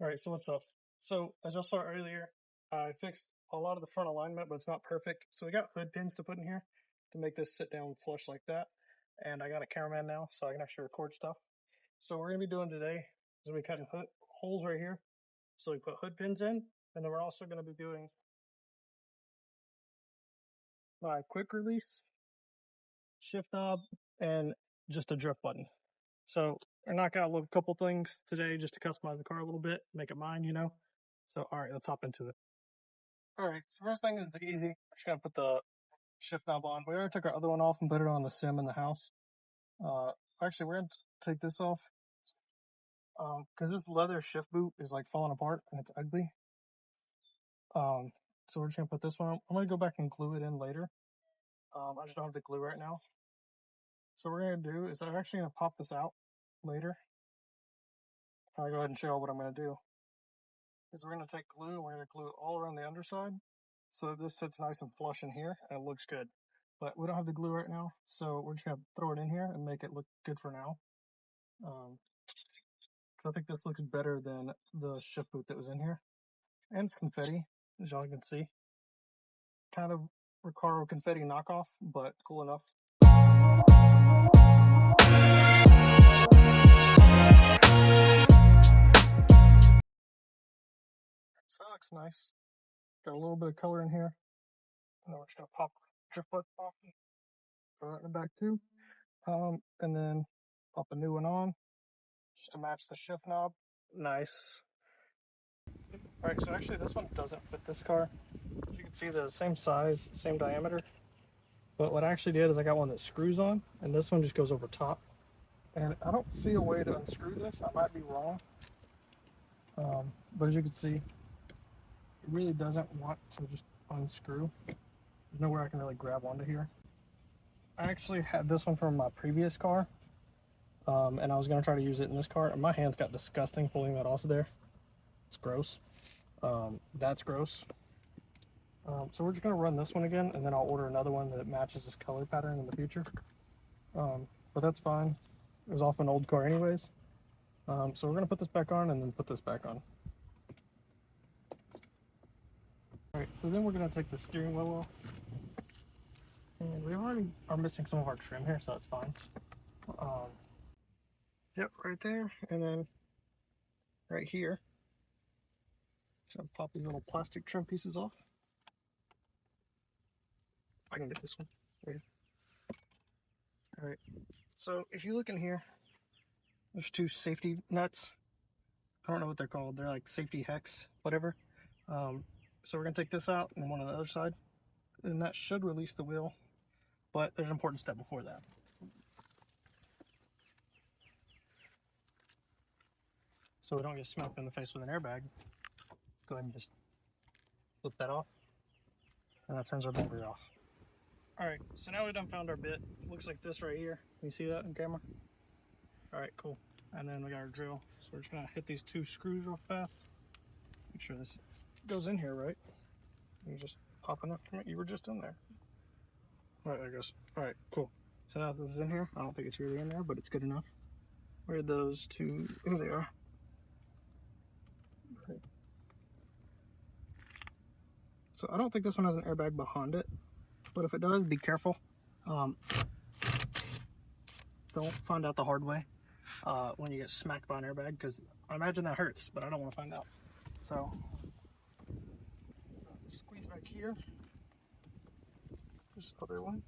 Alright, so what's up? So, as y'all saw earlier, I fixed a lot of the front alignment, but it's not perfect. So we got hood pins to put in here to make this sit down flush like that. And I got a cameraman now, so I can actually record stuff. So what we're going to be doing today is we cutting holes right here. So we put hood pins in, and then we're also going to be doing my quick release, shift knob, and just a drift button. So I knock out a couple things today just to customize the car a little bit, make it mine, you know. So alright, let's hop into it. Alright, so first thing is easy. I'm just gonna put the shift knob on. We already took our other one off and put it on the sim in the house. Actually, we're gonna take this off because this leather shift boot is like falling apart and it's ugly. So we're just gonna put this one on. I'm gonna go back and glue it in later. I just don't have the glue right now. So what we're gonna do is I'm actually gonna pop this out later. I'll go ahead and show you what I'm gonna do. Is we're gonna take glue and we're gonna glue it all around the underside. So this sits nice and flush in here and it looks good. But we don't have the glue right now, so we're just gonna throw it in here and make it look good for now. Because I think this looks better than the shift boot that was in here. And it's confetti, as y'all can see. Kind of Recaro confetti knockoff, but cool enough. So that looks nice. Got a little bit of color in here. And then we're just gonna pop the drift button off. Throw that in the back too. And then pop a new one on just to match the shift knob. Nice. Alright, so actually this one doesn't fit this car. As you can see, the same size, same diameter. But what I actually did is I got one that screws on, and this one just goes over top. And I don't see a way to unscrew this. I might be wrong. But as you can see, it really doesn't want to just unscrew. There's nowhere I can really grab onto here. I actually had this one from my previous car, and I was going to try to use it in this car, and my hands got disgusting pulling that off of there. It's gross. That's gross. So we're just going to run this one again, and then I'll order another one that matches this color pattern in the future. But that's fine. It was off an old car anyways. So we're going to put this back on and then put this back on. Alright, so then we're going to take the steering wheel off. And we already are missing some of our trim here, so that's fine. Yep, right there. And then right here. Just going to pop these little plastic trim pieces off. I can get this one. Right. Alright, so if you look in here, there's two safety nuts. I don't know what they're called. They're like safety hex, whatever. So we're going to take this out and one on the other side. And that should release the wheel. But there's an important step before that. So we don't get smacked in the face with an airbag. Go ahead and just flip that off. And that turns our battery off. Alright, so now we've done found our bit. It looks like this right here. Can you see that on camera? Alright, cool. And then we got our drill. So we're just going to hit these two screws real fast. Make sure this goes in here right. You just pop enough from it. You were just in there. Alright, there it goes. Alright, cool. So now that this is in here, I don't think it's really in there, but it's good enough. Where are those two? Here they are. Okay. So I don't think this one has an airbag behind it, but if it does, be careful. Don't find out the hard way when you get smacked by an airbag, because I imagine that hurts, but I don't want to find out. So squeeze back here. This other one.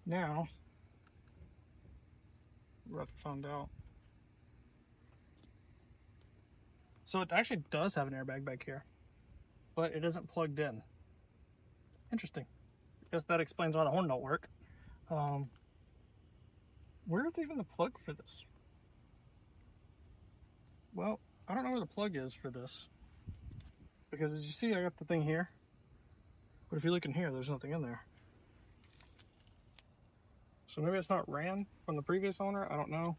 Now we're about to find out. So it actually does have an airbag back here, but it isn't plugged in. Interesting. I guess that explains why the horn don't work. Where's even the plug for this? Well, I don't know where the plug is for this, because as you see, I got the thing here, but if you look in here, there's nothing in there. So maybe it's not ran from the previous owner, I don't know.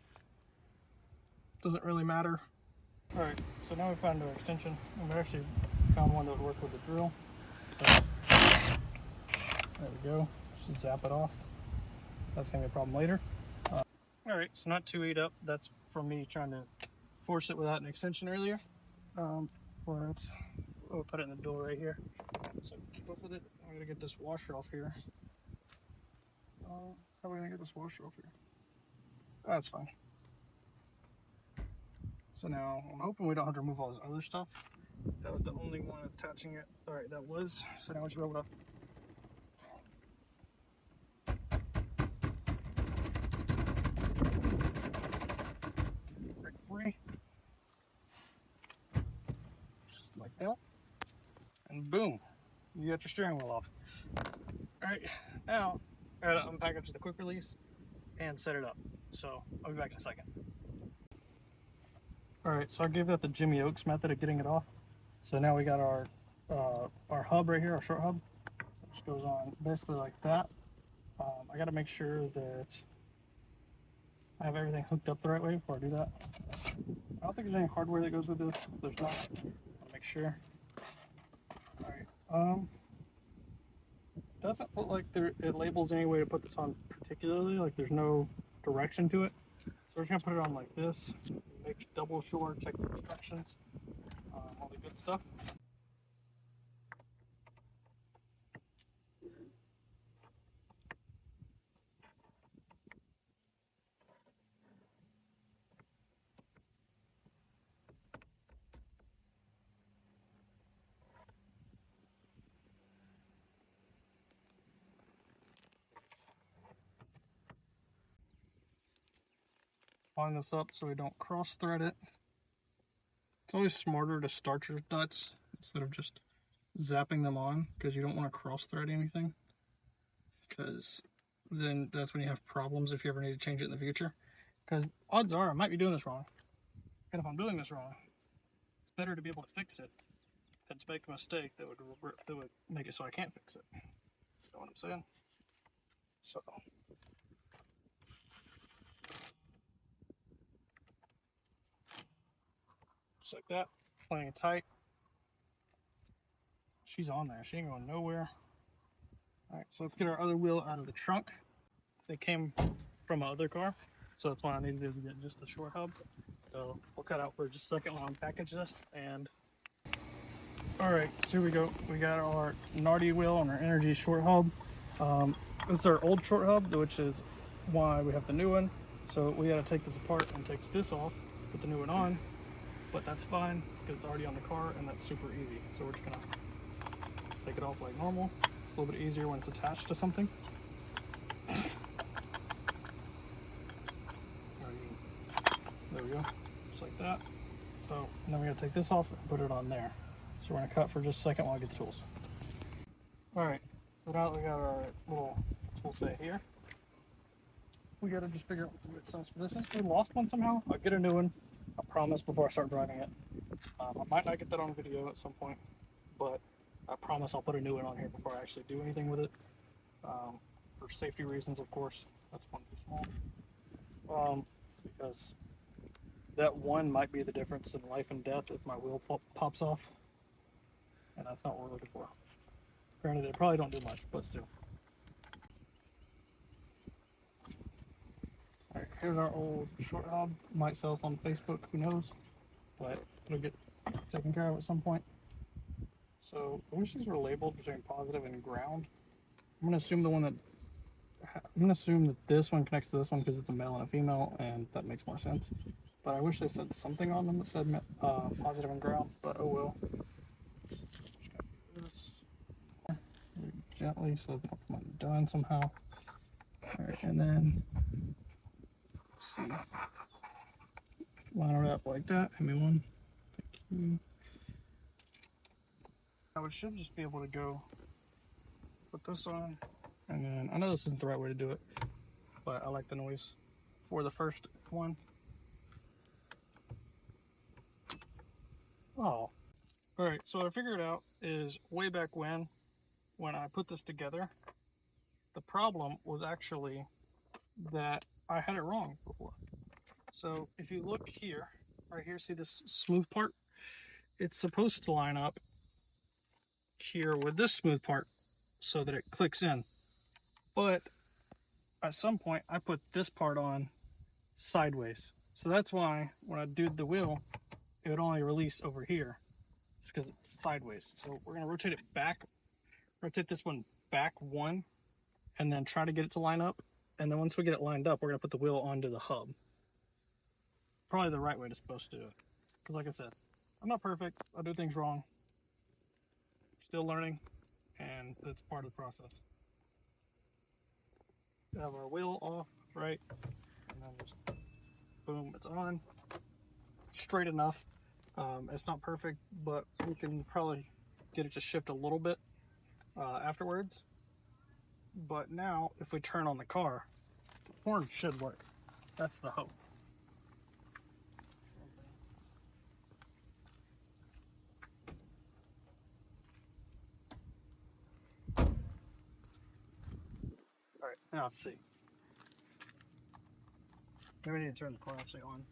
Doesn't really matter. Alright, so now we found our extension, and we actually found one that would work with the drill. So, there we go. Just zap it off. That's gonna be a problem later. All right, so not too eat up. That's from me trying to force it without an extension earlier. But we'll put it in the door right here. So keep up with it. I'm gonna get this washer off here. How are we gonna get this washer off here? That's fine. So now I'm hoping we don't have to remove all this other stuff. That was the only one attaching it. All right, that was. So now we should be able to break free. Just like that. And boom, you got your steering wheel off. All right, now I gotta unpackage the quick release and set it up. So I'll be back in a second. All right, so I gave that the Jimmy Oaks method of getting it off. So now we got our hub right here, our short hub. So it just goes on basically like that. I got to make sure that I have everything hooked up the right way before I do that. I don't think there's any hardware that goes with this. If there's not, I'll make sure. All right. Doesn't look like it labels any way to put this on particularly. Like there's no direction to it. So we're just gonna put it on like this. Make double sure, check the instructions, all the good stuff. Line this up so we don't cross thread it. It's always smarter to start your nuts instead of just zapping them on, because you don't want to cross thread anything, because then that's when you have problems if you ever need to change it in the future. Because odds are I might be doing this wrong, and if I'm doing this wrong, it's better to be able to fix it than to make a mistake that would make it so I can't fix it. You know what I'm saying? So just like that, playing it tight. She's on there, she ain't going nowhere. All right, so let's get our other wheel out of the trunk. It came from my other car, so that's why I needed to get just the short hub. So we'll cut out for just a second while I unpackage this. And all right, so here we go. We got our Nardi wheel on our Energy short hub. This is our old short hub, which is why we have the new one. So we got to take this apart and take this off, put the new one on. But that's fine because it's already on the car, and that's super easy. So we're just gonna take it off like normal. It's a little bit easier when it's attached to something. There we go, just like that. So now we gotta take this off and put it on there. So we're gonna cut for just a second while I get the tools. All right, so now that we got our little tool set here, we gotta just figure out what the width size for this is. We lost one somehow. I'll get a new one, I promise, before I start driving it. I might not get that on video at some point, but I promise I'll put a new one on here before I actually do anything with it. For safety reasons, of course. That's one too small. Because that one might be the difference in life and death if my wheel pops off. And that's not what we're looking for. Granted, it probably don't do much, but still. Alright, here's our old short hub. Might sell some on Facebook, who knows? But it'll get taken care of at some point. So I wish these were labeled between positive and ground. I'm gonna assume that this one connects to this one because it's a male and a female, and that makes more sense. But I wish they said something on them that said positive and ground, but oh well. Just gonna do this very gently so they don't come undone somehow. Alright, and then let's see. Line it up like that. Give me one. Thank you. Now it should just be able to go put this on, and then I know this isn't the right way to do it, but I like the noise for the first one. Oh, all right. So what I figured out is way back when I put this together, the problem was actually that I had it wrong before. So if you look here, right here, see this smooth part? It's supposed to line up here with this smooth part so that it clicks in. But at some point I put this part on sideways. So that's why when I do the wheel, it would only release over here. It's because it's sideways. So we're gonna rotate it back, rotate this one back one, and then try to get it to line up. And then once we get it lined up, we're gonna put the wheel onto the hub. Probably the right way to supposed to do it. Because like I said, I'm not perfect, I do things wrong. Still learning, and that's part of the process. We have our wheel off, right? And then just boom, it's on. Straight enough. It's not perfect, but we can probably get it to shift a little bit afterwards. But now, if we turn on the car, the horn should work. That's the hope. Alright, now let's see. Maybe we need to turn the car actually on.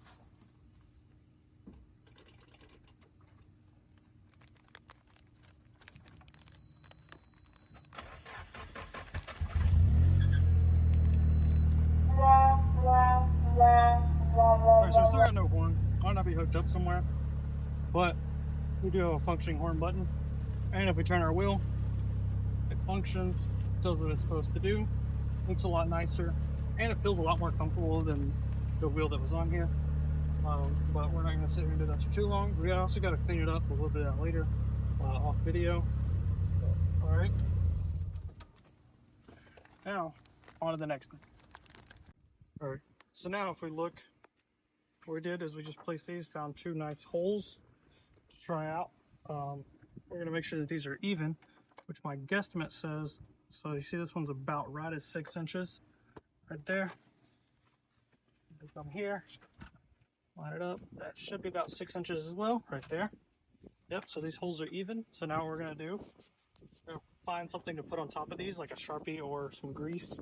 Alright, so we still got no horn. Might not be hooked up somewhere, but we do have a functioning horn button. And if we turn our wheel, it functions, does what it's supposed to do. Looks a lot nicer, and it feels a lot more comfortable than the wheel that was on here. But we're not going to sit here and do that for too long. We also got to clean it up. A little bit of that later off video. Alright. Now, on to the next thing. Alright, so now if we look, what we did is we just placed these, found two nice holes to try out. We're going to make sure that these are even, which my guesstimate says, so you see this one's about right at 6 inches, right there. Come here, line it up, that should be about 6 inches as well, right there. Yep, so these holes are even. So now what we're going to do, we're going to find something to put on top of these, like a Sharpie or some grease,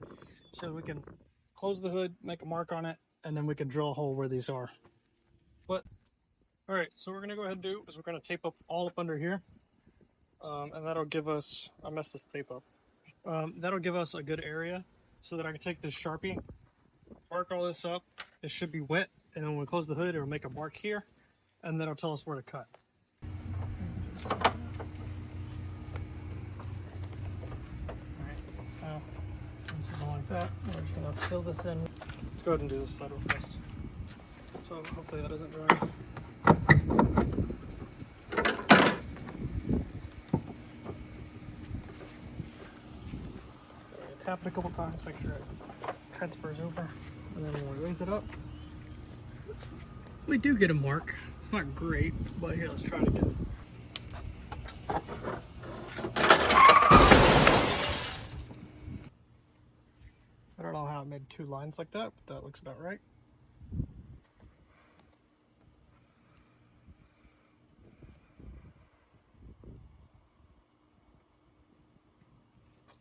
so we can close the hood, make a mark on it, and then we can drill a hole where these are. But all right, so what we're gonna go ahead and do is we're gonna tape up all up under here, and that'll give us, I messed this tape up, that'll give us a good area so that I can take this Sharpie, mark all this up. It should be wet, and then when we close the hood, it'll make a mark here, and then it'll tell us where to cut. So, something like that. We're just going to fill this in. Let's go ahead and do this side real fast. So hopefully that doesn't dry. Tap it a couple times, make sure it transfers over. And then when we raise it up, we do get a mark. It's not great, but here, let's try it again. I don't know how I made two lines like that, but that looks about right.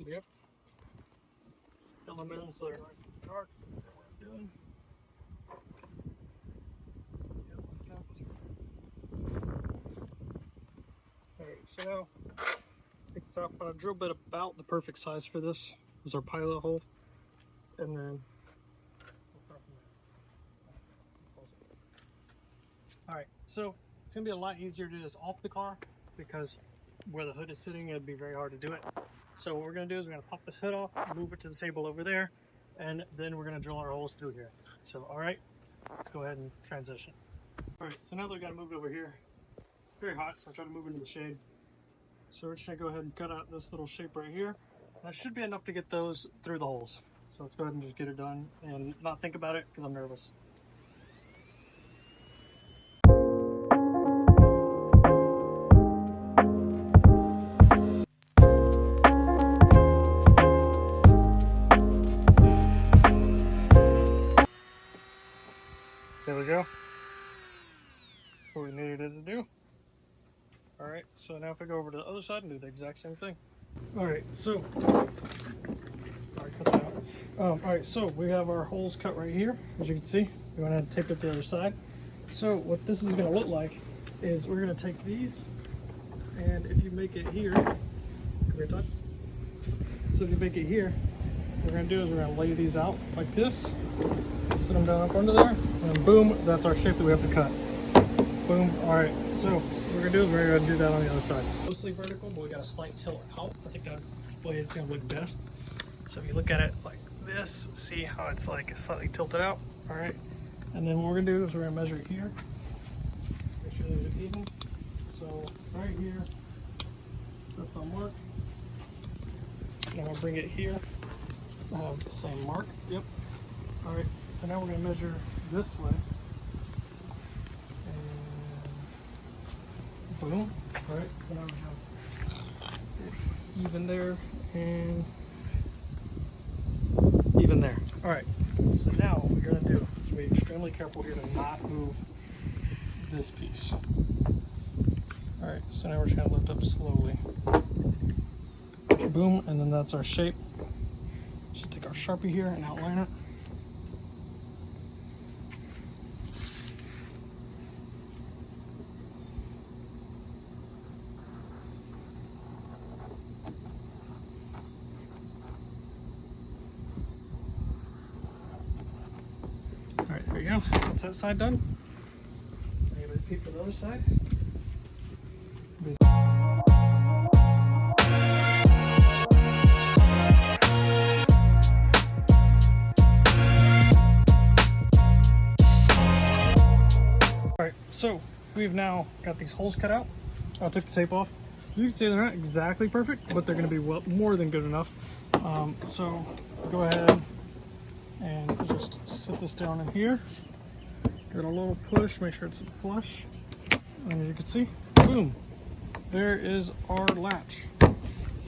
Yep. Fill them in so they're nice and dark. That's what we're doing. Alright, so now take this off. I drill bit about the perfect size for this. This is our pilot hole. And then alright, so it's gonna be a lot easier to do this off the car because where the hood is sitting, it'd be very hard to do it. So what we're gonna do is we're gonna pop this hood off, move it to the table over there, and then we're gonna drill our holes through here. So alright, let's go ahead and transition. Alright, so now that we gotta move it over here, very hot, so I try to move into the shade. So we're just gonna go ahead and cut out this little shape right here. That should be enough to get those through the holes. So let's go ahead and just get it done and not think about it because I'm nervous. There we go. What we needed it to do. Alright, so now if I go over to the other side and do the exact same thing. Alright, so alright, so we have our holes cut right here, as you can see. We went ahead and taped it the other side. So what this is going to look like is we're going to take these, and if you make it here, a great time. So if you make it here, what we're gonna do is we're gonna lay these out like this, sit them down up under there, and boom, that's our shape that we have to cut. Boom. All right, so what we're gonna do is we're gonna do that on the other side. Mostly vertical, but we got a slight tilt out. I think that's the way it's gonna look best. So if you look at it like this, see how it's like slightly tilted out. All right, and then what we're gonna do is we're gonna measure here. Make sure that it's even. So right here, that's the mark. And I'm gonna bring it here. I have the same mark. Yep. All right. So now we're gonna measure this way. And boom. All right. So now we have it even there and even there. All right. So now what we're gonna do is be extremely careful here to not move this piece. All right. So now we're just gonna lift up slowly. Boom, and then that's our shape. Just take our Sharpie here and outline it. All right, there you go. That's that side done. I'm gonna repeat for the other side. Alright, so we've now got these holes cut out. I took the tape off. You can see they're not exactly perfect, but they're going to be well, more than good enough. So go ahead and just sit this down in here. Give it a little push, make sure it's flush. And as you can see, boom, there is our latch.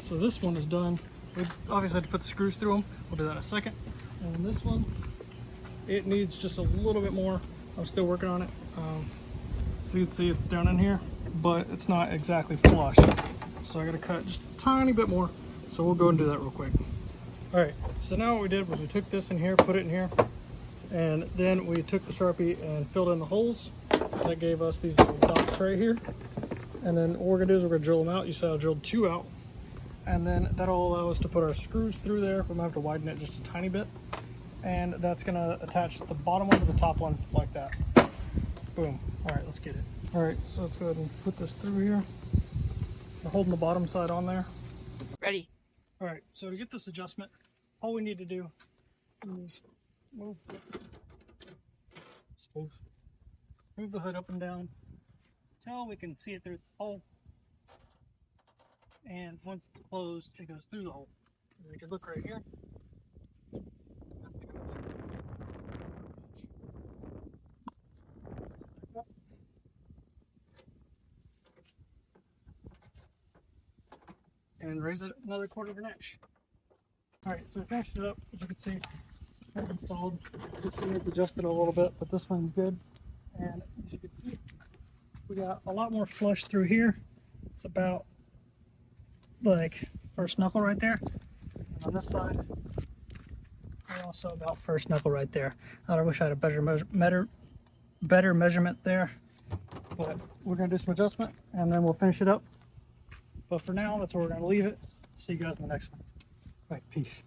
So this one is done. We obviously had to put the screws through them. We'll do that in a second. And then this one, it needs just a little bit more. I'm still working on it. You can see it's down in here, but it's not exactly flush. So I gotta cut just a tiny bit more. So we'll go and do that real quick. All right, so now what we did was we took this in here, put it in here, and then we took the Sharpie and filled in the holes. That gave us these little dots right here. And then what we're gonna do is we're gonna drill them out. You saw I drilled 2 out. And then that'll allow us to put our screws through there. We're gonna have to widen it just a tiny bit. And that's gonna attach the bottom one to the top one like that. Boom. All right, let's get it. All right, so let's go ahead and put this through here. We're holding the bottom side on there. Ready. All right, so to get this adjustment, all we need to do is move the hood up and down so we can see it through the hole. And once it's closed, it goes through the hole. You can look right here. And raise it another 1/4 of an inch. All right, so we finished it up. As you can see, it's installed. This one needs adjusted a little bit, but this one's good. And as you can see, we got a lot more flush through here. It's about like first knuckle right there. And on this side, we're also about first knuckle right there. I wish I had a better measurement there, but we're gonna do some adjustment and then we'll finish it up. But for now, that's where we're gonna leave it. See you guys in the next one. All right, peace.